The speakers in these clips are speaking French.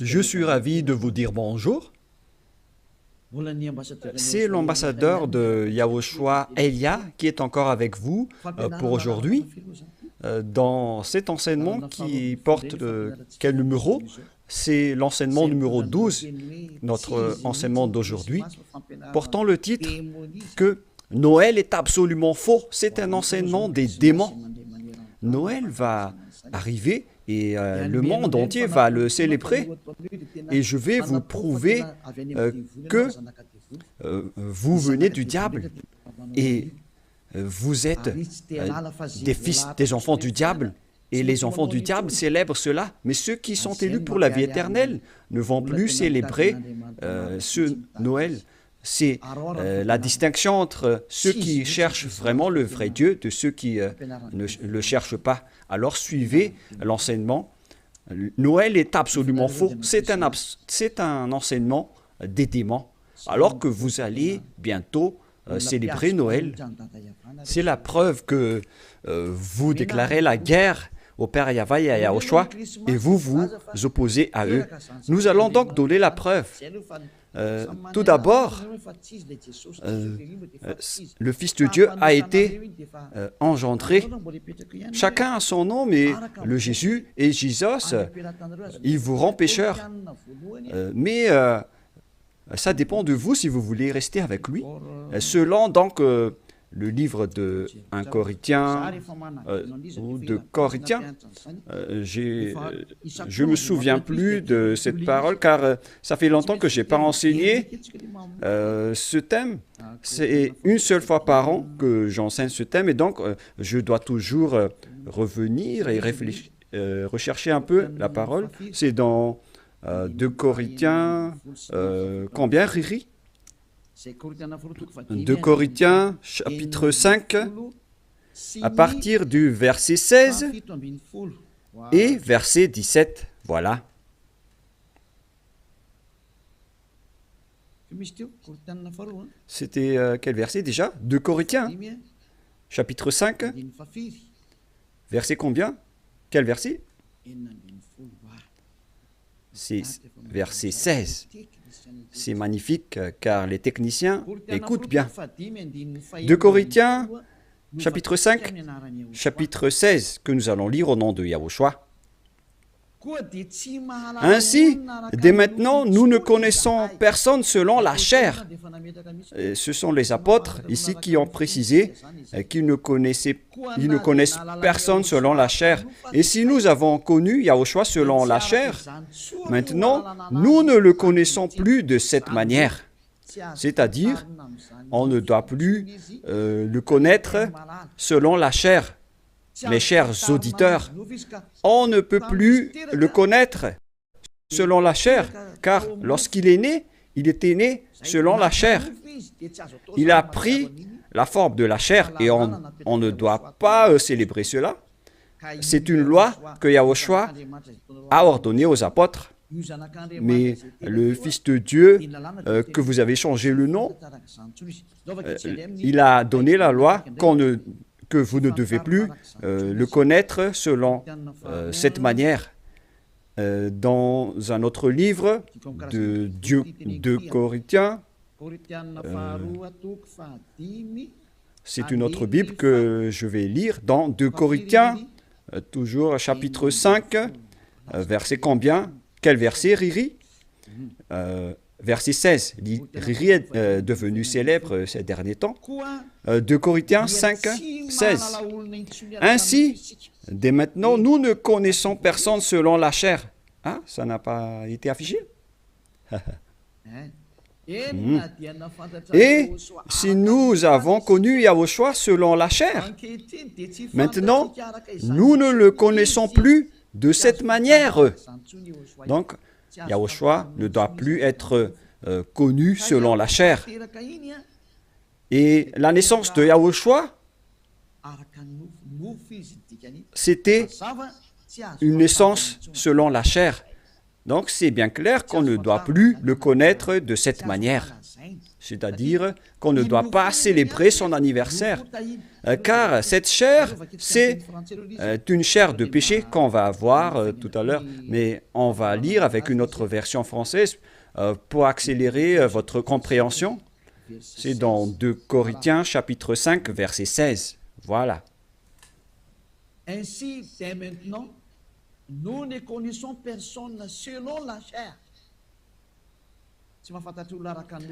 Je suis ravi de vous dire bonjour. C'est l'ambassadeur de Yahushua, Elia, qui est encore avec vous pour aujourd'hui. Dans cet enseignement qui porte quel numéro? C'est l'enseignement numéro 12, notre enseignement d'aujourd'hui, portant le titre que Noël est absolument faux. C'est un enseignement des démons. Noël va arriver et le monde entier va le célébrer. Et je vais vous prouver que vous venez du diable et vous êtes des enfants du diable. Et les enfants du diable célèbrent cela. Mais ceux qui sont élus pour la vie éternelle ne vont plus célébrer ce Noël. C'est la distinction entre ceux qui cherchent vraiment le vrai Dieu de ceux qui ne le cherchent pas. Alors suivez l'enseignement. Noël est absolument faux. C'est un enseignement des démons. Alors que vous allez bientôt célébrer Noël, c'est la preuve que vous déclarez la guerre au Père Yahweh et à Yahushua et vous vous opposez à eux. Nous allons donc donner la preuve. Tout d'abord, le Fils de Dieu a été engendré. Chacun a son nom, mais le Jésus et Jésus, il vous rend pécheur. Mais ça dépend de vous si vous voulez rester avec lui. Selon donc le livre de 1 Corinthiens ou de Corinthiens, je ne me souviens plus de cette parole car ça fait longtemps que je n'ai pas enseigné ce thème. C'est une seule fois par an que j'enseigne ce thème et donc je dois toujours revenir et réfléchir, rechercher un peu la parole. C'est dans 2 Corinthiens, combien, Riri? 2 Corinthiens, chapitre 5, à partir du verset 16 et verset 17. Voilà. C'était quel verset déjà? 2 Corinthiens, chapitre 5, verset combien? Quel verset? C'est verset 16. C'est magnifique car les techniciens écoutent bien. 2 Corinthiens, chapitre 5, chapitre 16, que nous allons lire au nom de Yahushua. Ainsi, dès maintenant, nous ne connaissons personne selon la chair. Et ce sont les apôtres ici qui ont précisé qu'ils ne connaissent personne selon la chair. Et si nous avons connu Yahushua selon la chair, maintenant, nous ne le connaissons plus de cette manière. C'est-à-dire, on ne doit plus le connaître selon la chair. Mes chers auditeurs, on ne peut plus le connaître selon la chair, car lorsqu'il est né, il était né selon la chair. Il a pris la forme de la chair et on ne doit pas célébrer cela. C'est une loi que Yahushua a ordonnée aux apôtres. Mais le Fils de Dieu, que vous avez changé le nom, il a donné la loi que vous ne devez plus le connaître selon cette manière. Dans un autre livre de Corinthiens, c'est une autre Bible que je vais lire, dans 2 Corinthiens, toujours chapitre 5, verset combien? Quel verset, Riri? Verset 16. Riri est devenu célèbre ces derniers temps. 2 Corinthiens 5, 16. Ainsi, dès maintenant, nous ne connaissons personne selon la chair. Ah, ça n'a pas été affiché? Et si nous avons connu Yahushua selon la chair, maintenant, nous ne le connaissons plus de cette manière. Donc, Yahushua ne doit plus être connu selon la chair. Et la naissance de Yahushua, c'était une naissance selon la chair. Donc c'est bien clair qu'on ne doit plus le connaître de cette manière. c'est-à-dire qu'on ne doit pas célébrer son anniversaire, car cette chair, c'est une chair de péché qu'on va voir tout à l'heure, mais on va lire avec une autre version française pour accélérer votre compréhension. C'est dans 2 Corinthiens chapitre 5, verset 16. Voilà. Ainsi, dès maintenant, nous ne connaissons personne selon la chair.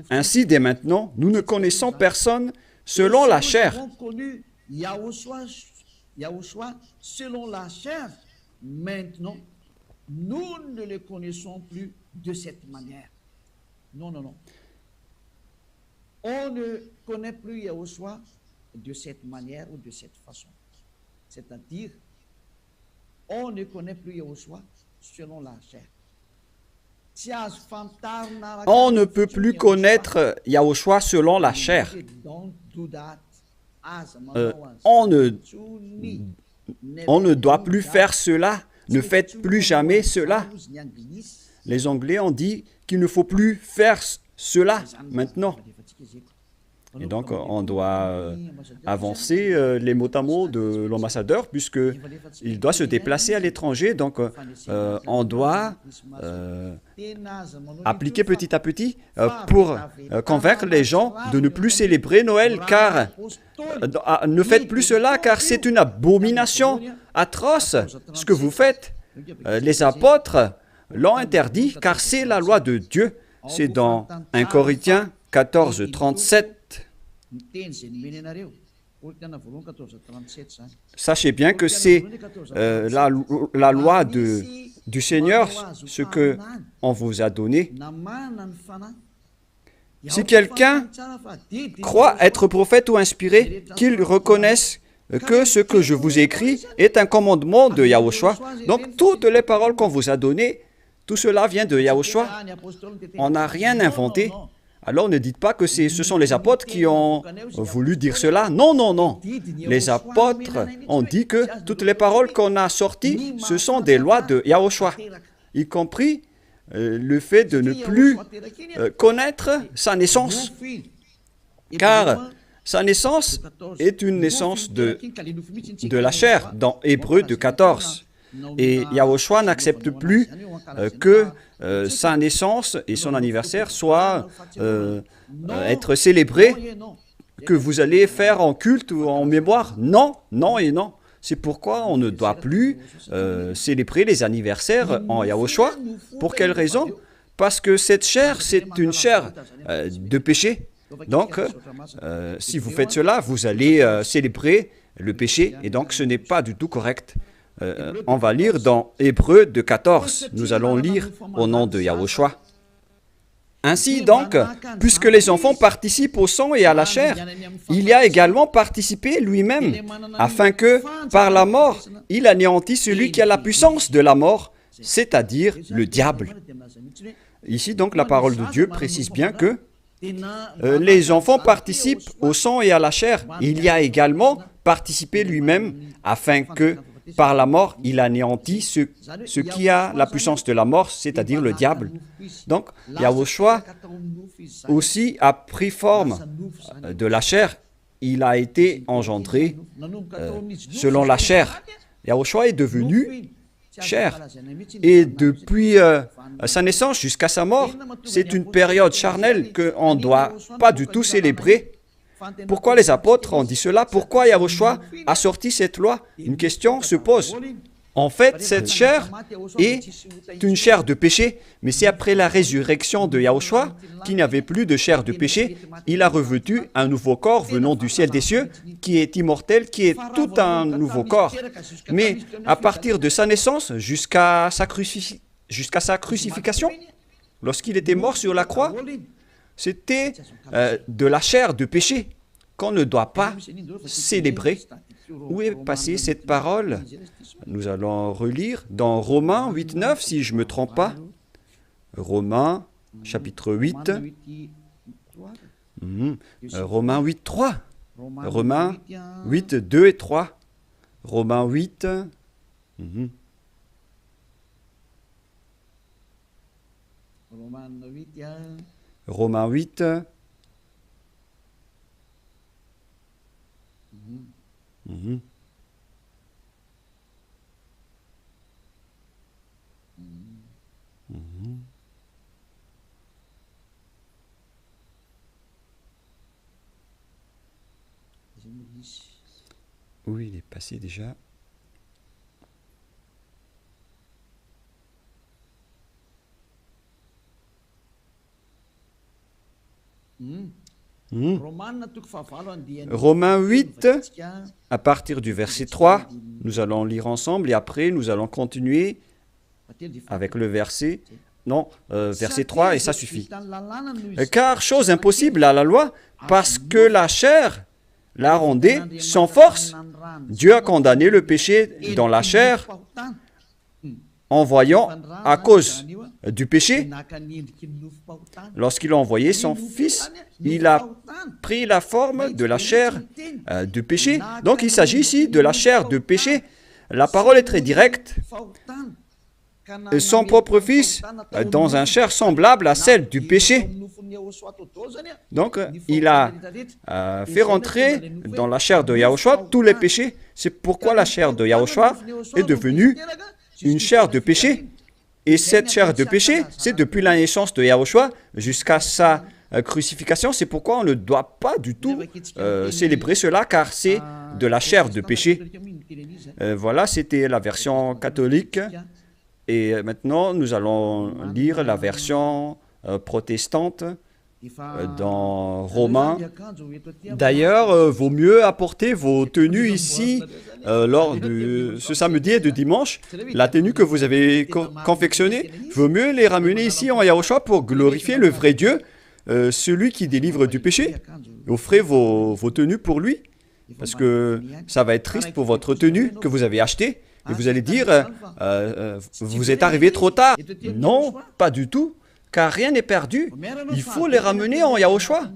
Ainsi, dès maintenant, nous ne connaissons personne selon la chair. Nous avons connu Yahushua selon la chair. Maintenant, nous ne le connaissons plus de cette manière. Non, non, non. On ne connaît plus Yahushua de cette manière ou de cette façon. C'est-à-dire, on ne connaît plus Yahushua selon la chair. On ne peut plus connaître Yahushua selon la chair. On ne doit plus faire cela. Ne faites plus jamais cela. Les Anglais ont dit qu'il ne faut plus faire cela maintenant. Et donc, on doit avancer les mots à mots de l'ambassadeur, puisqu'il doit se déplacer à l'étranger. Donc, on doit appliquer petit à petit pour convaincre les gens de ne plus célébrer Noël, car ne faites plus cela, car c'est une abomination atroce ce que vous faites. Les apôtres l'ont interdit, car c'est la loi de Dieu. C'est dans 1 Corinthiens 14, 37. Sachez bien que c'est la loi du Seigneur, ce qu'on vous a donné. Si quelqu'un croit être prophète ou inspiré, qu'il reconnaisse que ce que je vous écris est un commandement de Yahushua. Donc, toutes les paroles qu'on vous a données, tout cela vient de Yahushua. On n'a rien inventé. Alors ne dites pas que ce sont les apôtres qui ont voulu dire cela. Non, non, non. Les apôtres ont dit que toutes les paroles qu'on a sorties, ce sont des lois de Yahushua, y compris le fait de ne plus connaître sa naissance. Car sa naissance est une naissance de la chair, dans Hébreux 2,14. Et Yahushua n'accepte plus que sa naissance et son anniversaire soient être célébrés, que vous allez faire en culte ou en mémoire. Non, non et non. C'est pourquoi on ne doit plus célébrer les anniversaires en Yahushua. Pour quelle raison? Parce que cette chair, c'est une chair de péché. Donc, si vous faites cela, vous allez célébrer le péché, et donc ce n'est pas du tout correct. On va lire dans Hébreux 2,14. Nous allons lire au nom de Yahushua. Ainsi donc, puisque les enfants participent au sang et à la chair, il y a également participé lui-même, afin que, par la mort, il anéantisse celui qui a la puissance de la mort, c'est-à-dire le diable. Ici donc, la parole de Dieu précise bien que les enfants participent au sang et à la chair. Il y a également participé lui-même, afin que, par la mort, il anéantit ce qui a la puissance de la mort, c'est-à-dire le diable. Donc, Yahushua aussi a pris forme de la chair. Il a été engendré selon la chair. Yahushua est devenu chair. Et depuis sa naissance jusqu'à sa mort, c'est une période charnelle qu'on ne doit pas du tout célébrer. Pourquoi les apôtres ont dit cela? Pourquoi Yahushua a sorti cette loi? Une question se pose. En fait, cette chair est une chair de péché, mais c'est après la résurrection de Yahushua qu'il n'y avait plus de chair de péché. Il a revêtu un nouveau corps venant du ciel des cieux, qui est immortel, qui est tout un nouveau corps. Mais à partir de sa naissance jusqu'à sa crucifixion, lorsqu'il était mort sur la croix, c'était de la chair de péché qu'on ne doit pas célébrer. Où est passée cette parole? Nous allons relire dans Romains 8,9, si je ne me trompe pas. Romains, chapitre 8. Romains 8,3. Romains 8, 2 et 3. Romains 8. Romains 8. Mhm. Mhm. Oui, il est passé déjà. Mhm. Romains 8, à partir du verset 3, nous allons lire ensemble et après nous allons continuer avec le verset, non, verset 3 et ça suffit. Car chose impossible à la loi, parce que la chair la rendait sans force. Dieu a condamné le péché dans la chair en voyant, à cause du péché, lorsqu'il a envoyé son Fils, il a pris la forme de la chair du péché. Donc il s'agit ici de la chair de péché. La parole est très directe. Son propre Fils dans une chair semblable à celle du péché. Donc, il a fait rentrer dans la chair de Yahushua tous les péchés. C'est pourquoi la chair de Yahushua est devenue une chair de péché. Et cette chair de péché, c'est depuis la naissance de Yahushua jusqu'à sa crucifixion. C'est pourquoi on ne doit pas du tout célébrer cela, car c'est de la chair de péché. Voilà, c'était la version catholique. Et maintenant, nous allons lire la version protestante dans Romains. D'ailleurs, vaut mieux apporter vos tenues ici lors de ce samedi et de dimanche. La tenue que vous avez confectionnée, vaut mieux les ramener ici en Yahushua pour glorifier le vrai Dieu, celui qui délivre du péché. Offrez vos tenues pour lui, parce que ça va être triste pour votre tenue que vous avez achetée. Et vous allez dire, vous êtes arrivé trop tard. Non, pas du tout, car rien n'est perdu. Il faut les ramener en Yahushua.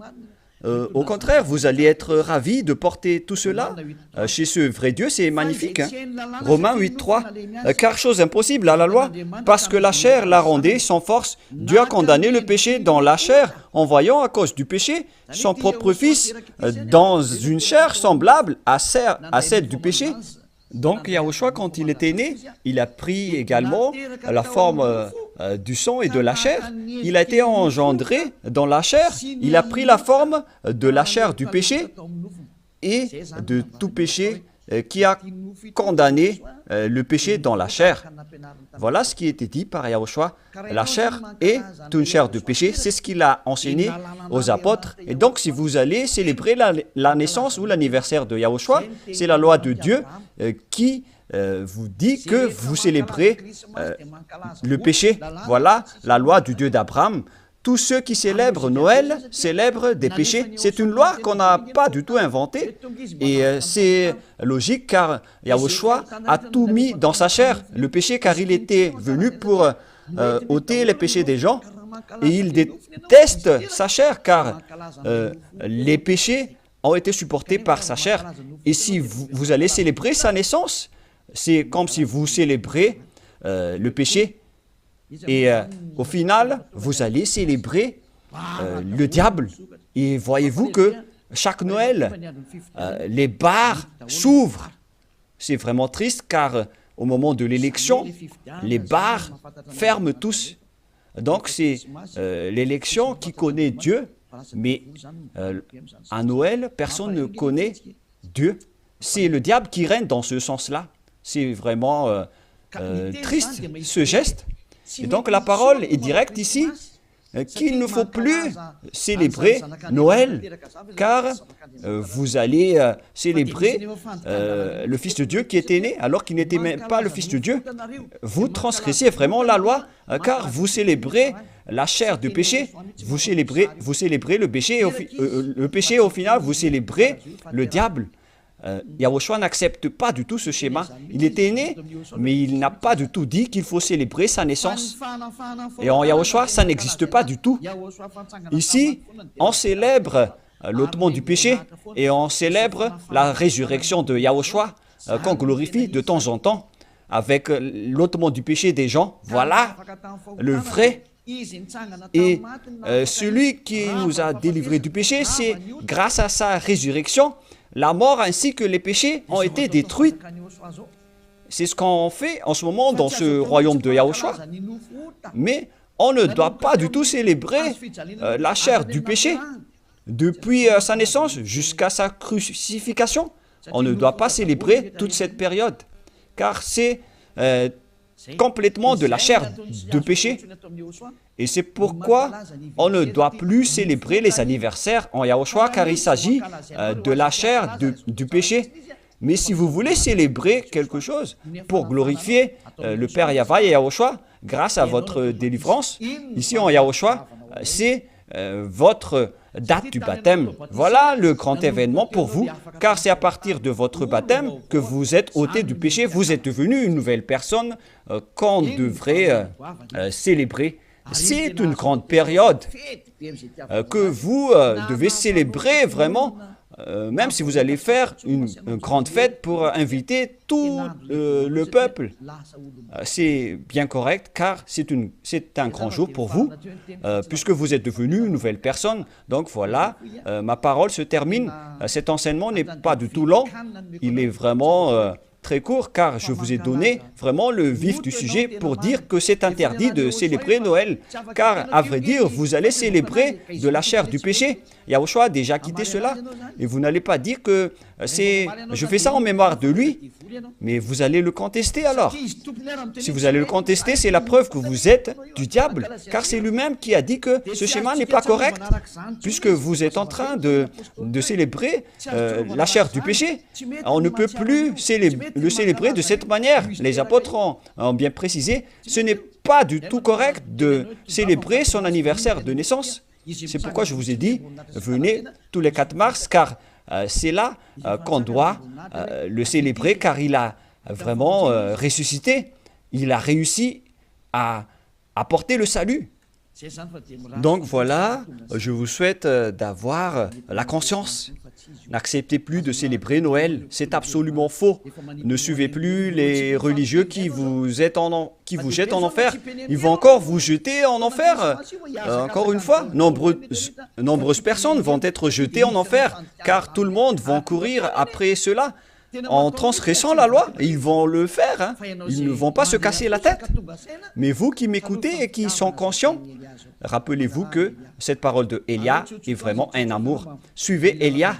Au contraire, vous allez être ravis de porter tout cela chez ce vrai Dieu, c'est magnifique. Hein? Romains 8.3, car chose impossible à la loi, parce que la chair la rendait sans force. Dieu a condamné le péché dans la chair, en voyant à cause du péché son propre Fils dans une chair semblable à celle du péché. Donc Yahushua, quand il était né, il a pris également la forme du sang et de la chair. Il a été engendré dans la chair. Il a pris la forme de la chair du péché et de tout péché qui a condamné le péché dans la chair. Voilà ce qui était dit par Yahushua. La chair est une chair de péché. C'est ce qu'il a enseigné aux apôtres. Et donc, si vous allez célébrer la naissance ou l'anniversaire de Yahushua, c'est la loi de Dieu qui vous dit que vous célébrez le péché. Voilà la loi du Dieu d'Abraham. Tous ceux qui célèbrent Noël célèbrent des péchés. C'est une loi qu'on n'a pas du tout inventée. Et c'est logique car Yahushua a tout mis dans sa chair, le péché, car il était venu pour ôter les péchés des gens. Et il déteste sa chair car les péchés ont été supportés par sa chair. Et si vous allez célébrer sa naissance, c'est comme si vous célébrez le péché. Et au final, vous allez célébrer le diable. Et voyez-vous que chaque Noël, les bars s'ouvrent. C'est vraiment triste car au moment de l'élection, les bars ferment tous. Donc c'est l'élection qui connaît Dieu, mais à Noël, personne ne connaît Dieu. C'est le diable qui règne dans ce sens-là. C'est vraiment triste ce geste. Et donc la parole est directe ici, qu'il ne faut plus célébrer Noël, car vous allez célébrer le Fils de Dieu qui était né, alors qu'il n'était même pas le Fils de Dieu. Vous transgressez vraiment la loi, car vous célébrez la chair du péché, vous célébrez le péché, et au final, vous célébrez le diable. Yahushua n'accepte pas du tout ce schéma. Il était né, mais il n'a pas du tout dit qu'il faut célébrer sa naissance. Et en Yahushua, ça n'existe pas du tout. Ici, on célèbre l'ôtement du péché et on célèbre la résurrection de Yahushua qu'on glorifie de temps en temps avec l'ôtement du péché des gens. Voilà le vrai. Et celui qui nous a délivrés du péché, c'est grâce à sa résurrection. la mort ainsi que les péchés ont été détruits. C'est ce qu'on fait en ce moment dans ce royaume de Yahushua. Mais on ne doit pas du tout célébrer la chair du péché. Depuis sa naissance jusqu'à sa crucifixion, on ne doit pas célébrer toute cette période, car c'est complètement de la chair de péché. Et c'est pourquoi on ne doit plus célébrer les anniversaires en Yahushua, car il s'agit de la chair du péché. Mais si vous voulez célébrer quelque chose pour glorifier le Père Yahva et Yahushua, grâce à votre délivrance, ici en Yahushua, c'est votre date du baptême. Voilà le grand événement pour vous, car c'est à partir de votre baptême que vous êtes ôté du péché, vous êtes devenu une nouvelle personne qu'on devrait célébrer. C'est une grande période que vous devez célébrer vraiment, même si vous allez faire une grande fête pour inviter tout le peuple. C'est bien correct, car c'est un grand jour pour vous, puisque vous êtes devenu une nouvelle personne. Donc voilà, ma parole se termine. Cet enseignement n'est pas du tout long, il est vraiment très court, car je vous ai donné vraiment le vif du sujet pour dire que c'est interdit de célébrer Noël, car à vrai dire, vous allez célébrer de la chair du péché. Yahushua a déjà quitté cela, et vous n'allez pas dire que je fais ça en mémoire de lui, mais vous allez le contester alors. Si vous allez le contester, c'est la preuve que vous êtes du diable, car c'est lui-même qui a dit que ce schéma n'est pas correct, puisque vous êtes en train de célébrer la chair du péché. On ne peut plus le célébrer de cette manière. Les apôtres ont bien précisé, ce n'est pas du tout correct de célébrer son anniversaire de naissance. C'est pourquoi je vous ai dit, venez tous les 4 mars, car c'est là qu'on doit le célébrer, car il a vraiment ressuscité. Il a réussi à apporter le salut. Donc voilà, je vous souhaite d'avoir la conscience. N'acceptez plus de célébrer Noël, c'est absolument faux. Ne suivez plus les religieux qui vous jettent en enfer. Ils vont encore vous jeter en enfer. Encore une fois, nombreuses personnes vont être jetées en enfer, car tout le monde va courir après cela. En transgressant la loi, ils vont le faire, hein. Ils ne vont pas se casser la tête. Mais vous qui m'écoutez et qui sont conscients, rappelez-vous que cette parole de Élia est vraiment un amour. Suivez Élia,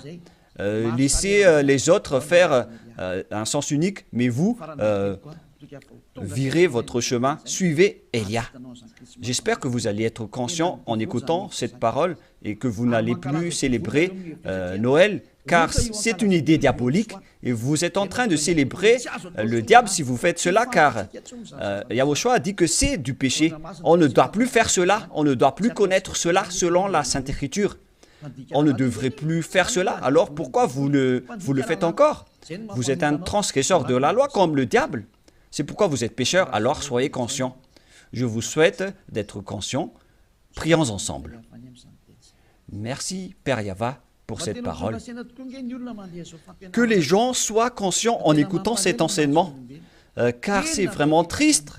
laissez les autres faire un sens unique, mais vous, virez votre chemin, suivez Élia. J'espère que vous allez être conscient en écoutant cette parole et que vous n'allez plus célébrer Noël, car c'est une idée diabolique et vous êtes en train de célébrer le diable si vous faites cela, car Yahushua a dit que c'est du péché. On ne doit plus faire cela, on ne doit plus connaître cela selon la Sainte Écriture. On ne devrait plus faire cela, alors pourquoi vous le faites encore? Vous êtes un transgresseur de la loi comme le diable. C'est pourquoi vous êtes pécheur, alors soyez conscients. Je vous souhaite d'être conscients. Prions ensemble. Merci, Père Yahva, pour cette parole. Que les gens soient conscients en écoutant cet enseignement, car c'est vraiment triste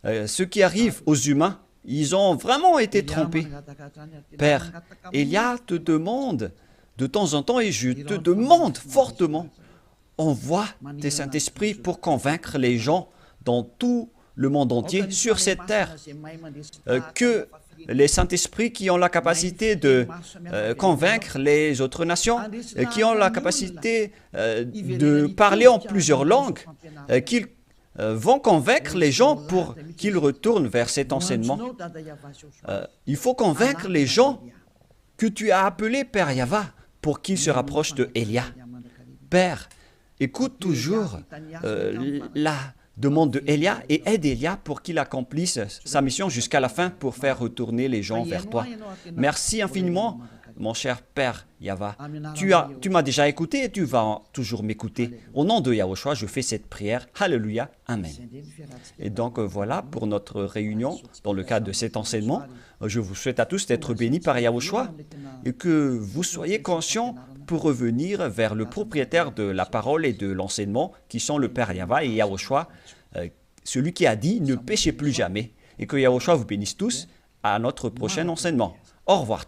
ce qui arrive aux humains. Ils ont vraiment été trompés. Père, Élia te demande de temps en temps, et je te demande fortement, envoie tes Saint-Esprit pour convaincre les gens dans tout le monde entier, sur cette terre, que les Saint-Esprits qui ont la capacité de convaincre les autres nations, qui ont la capacité de parler en plusieurs langues, qu'ils vont convaincre les gens pour qu'ils retournent vers cet enseignement. Il faut convaincre les gens que tu as appelés Père Yahva pour qu'ils se rapprochent de Élia. Père, écoute toujours la demande de Élia et aide Élia pour qu'il accomplisse sa mission jusqu'à la fin pour faire retourner les gens vers toi. Merci infiniment, mon cher Père Yahva. Tu m'as déjà écouté et tu vas toujours m'écouter. Au nom de Yahushua, je fais cette prière. Alléluia. Amen. Et donc voilà pour notre réunion dans le cadre de cet enseignement. Je vous souhaite à tous d'être bénis par Yahushua et que vous soyez conscients pour revenir vers le propriétaire de la parole et de l'enseignement qui sont le Père Yahva et Yahushua, celui qui a dit « Ne péchez plus jamais » et que Yahushua vous bénisse tous à notre prochain enseignement. Au revoir.